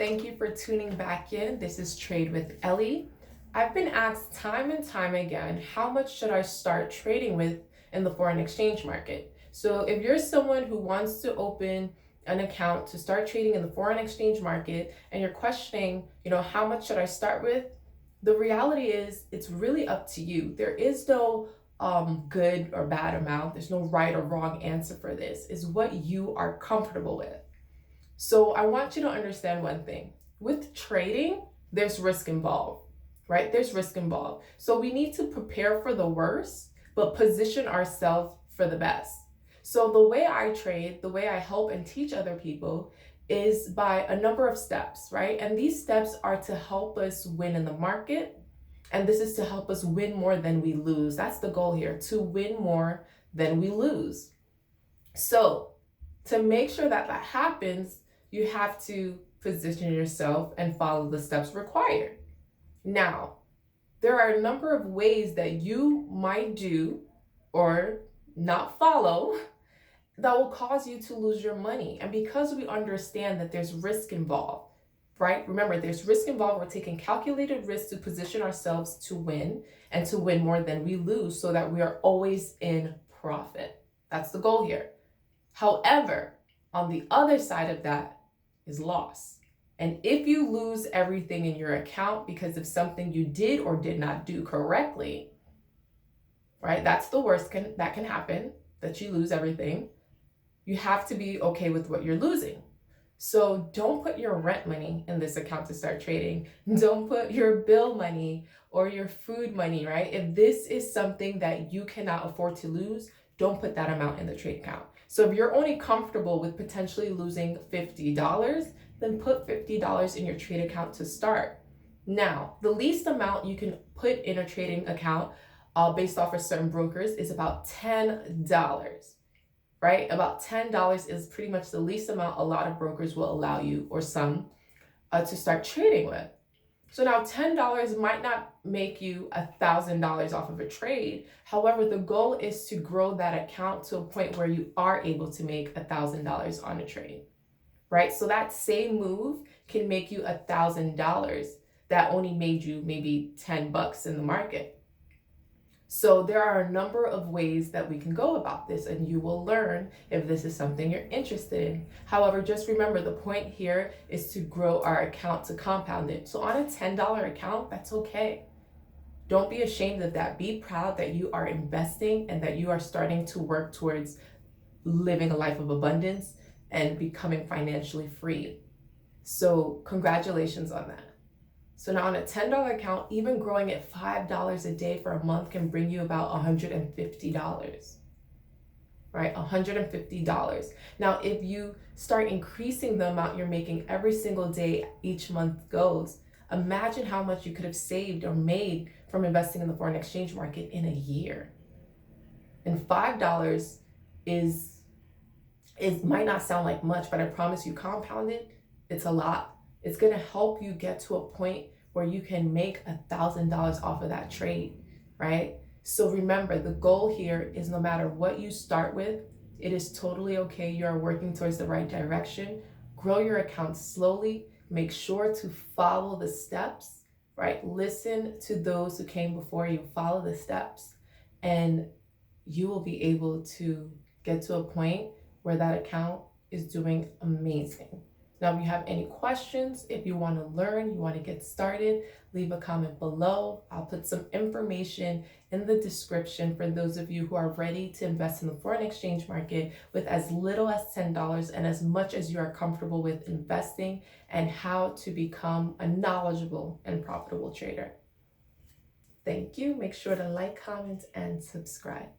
Thank you for tuning back in. This is Trade with Ellie. I've been asked time and time again, how much should I start trading with in the foreign exchange market? So if you're someone who wants to open an account to start trading in the foreign exchange market and you're questioning, how much should I start with? The reality is it's really up to you. There is no good or bad amount. There's no right or wrong answer for this. It's what you are comfortable with. So I want you to understand one thing. With trading, there's risk involved, right? There's risk involved. So we need to prepare for the worst, but position ourselves for the best. So the way I trade, the way I help and teach other people is by a number of steps, right? And these steps are to help us win in the market. And this is to help us win more than we lose. That's the goal here, to win more than we lose. So to make sure that that happens, you have to position yourself and follow the steps required. Now, there are a number of ways that you might do or not follow that will cause you to lose your money. And because we understand that there's risk involved, right? Remember, there's risk involved. We're taking calculated risks to position ourselves to win and to win more than we lose so that we are always in profit. That's the goal here. However, on the other side of that is loss. And if you lose everything in your account because of something you did or did not do correctly, right? That's the worst that can happen, that you lose everything. You have to be okay with what you're losing. So don't put your rent money in this account to start trading. Don't put your bill money or your food money, right? If this is something that you cannot afford to lose, don't put that amount in the trade account. So if you're only comfortable with potentially losing $50, then put $50 in your trade account to start. Now, the least amount you can put in a trading account based off of certain brokers is about $10, right? About $10 is pretty much the least amount a lot of brokers will allow you, or some, to start trading with. So now $10 might not make you $1,000 off of a trade. However, the goal is to grow that account to a point where you are able to make $1,000 on a trade, right? So that same move can make you $1,000 that only made you maybe $10 in the market. So there are a number of ways that we can go about this, and you will learn if this is something you're interested in. However, just remember, the point here is to grow our account, to compound it. So on a $10 account, that's okay. Don't be ashamed of that. Be proud that you are investing and that you are starting to work towards living a life of abundance and becoming financially free. So congratulations on that. So now on a $10 account, even growing at $5 a day for a month can bring you about $150, right? $150. Now, if you start increasing the amount you're making every single day each month goes, imagine how much you could have saved or made from investing in the foreign exchange market in a year. And $5 might not sound like much, but I promise you, compounded, it's a lot. It's going to help you get to a point where you can make $1,000 off of that trade, right? So remember, the goal here is no matter what you start with, it is totally okay. You're working towards the right direction. Grow your account slowly. Make sure to follow the steps, right? Listen to those who came before you. Follow the steps, and you will be able to get to a point where that account is doing amazing. Now, if you have any questions, if you want to learn, you want to get started, leave a comment below. I'll put some information in the description for those of you who are ready to invest in the foreign exchange market with as little as $10 and as much as you are comfortable with investing, and how to become a knowledgeable and profitable trader. Thank you. Make sure to like, comment, and subscribe.